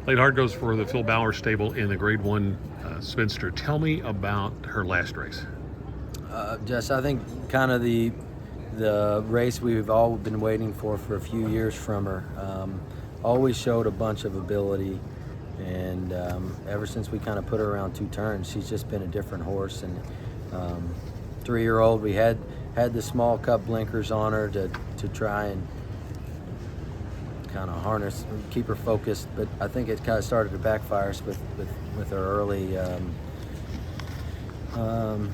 Late Hart goes for the Phil Bauer stable in the Grade 1 Spinster. Tell me about her last race. Jess, I think kind of the race we've all been waiting for a few years from her. Always showed a bunch of ability, and ever since we kind of put her around 2 turns, she's just been a different horse. And 3-year-old, we had the small cup blinkers on her to try and kind of harness, keep her focused, but I think it kind of started to backfire us with her early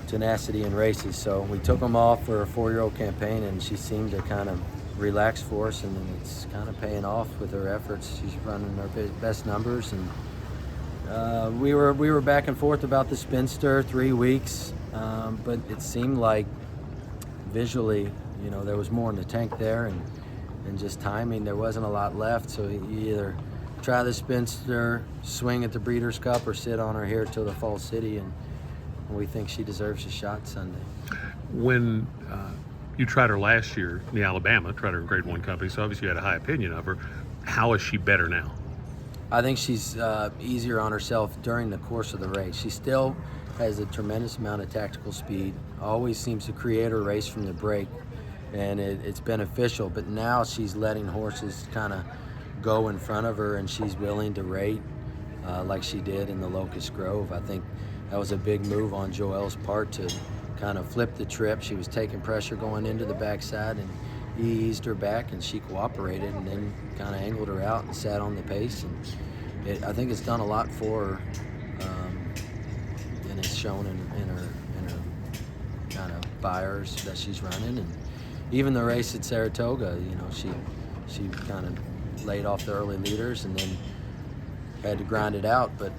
tenacity in races. So we took them off for a 4-year-old campaign, and she seemed to kind of relax for us, and it's kind of paying off with her efforts. She's running her best numbers, and we were back and forth about the Spinster 3 weeks, but it seemed like visually, there was more in the tank there, and just timing, there wasn't a lot left. So you either try the Spinster, swing at the Breeders' Cup, or sit on her here till the Fall City, and we think she deserves a shot Sunday. When you tried her last year in the Alabama, tried her in Grade 1 company, so obviously you had a high opinion of her. How is she better now? I think she's easier on herself during the course of the race. She still has a tremendous amount of tactical speed, always seems to create her race from the break, and it's beneficial. But now she's letting horses kind of go in front of her, and she's willing to rate like she did in the Locust Grove. I think that was a big move on Joelle's part to kind of flip the trip. She was taking pressure going into the backside, and he eased her back, and she cooperated, and then kind of angled her out and sat on the pace. And I think it's done a lot for her, and it's shown in her kind of buyers that she's running. And even the race at Saratoga, she kind of laid off the early leaders and then had to grind it out. But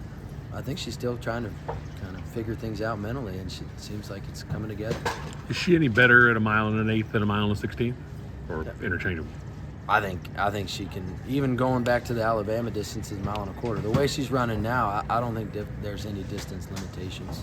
I think she's still trying to kind of figure things out mentally, and it seems like it's coming together. Is she any better at 1 1/8 than 1 16, or interchangeable? I think she can, even going back to the Alabama distance, is 1 1/4. The way she's running now, I don't think there's any distance limitations.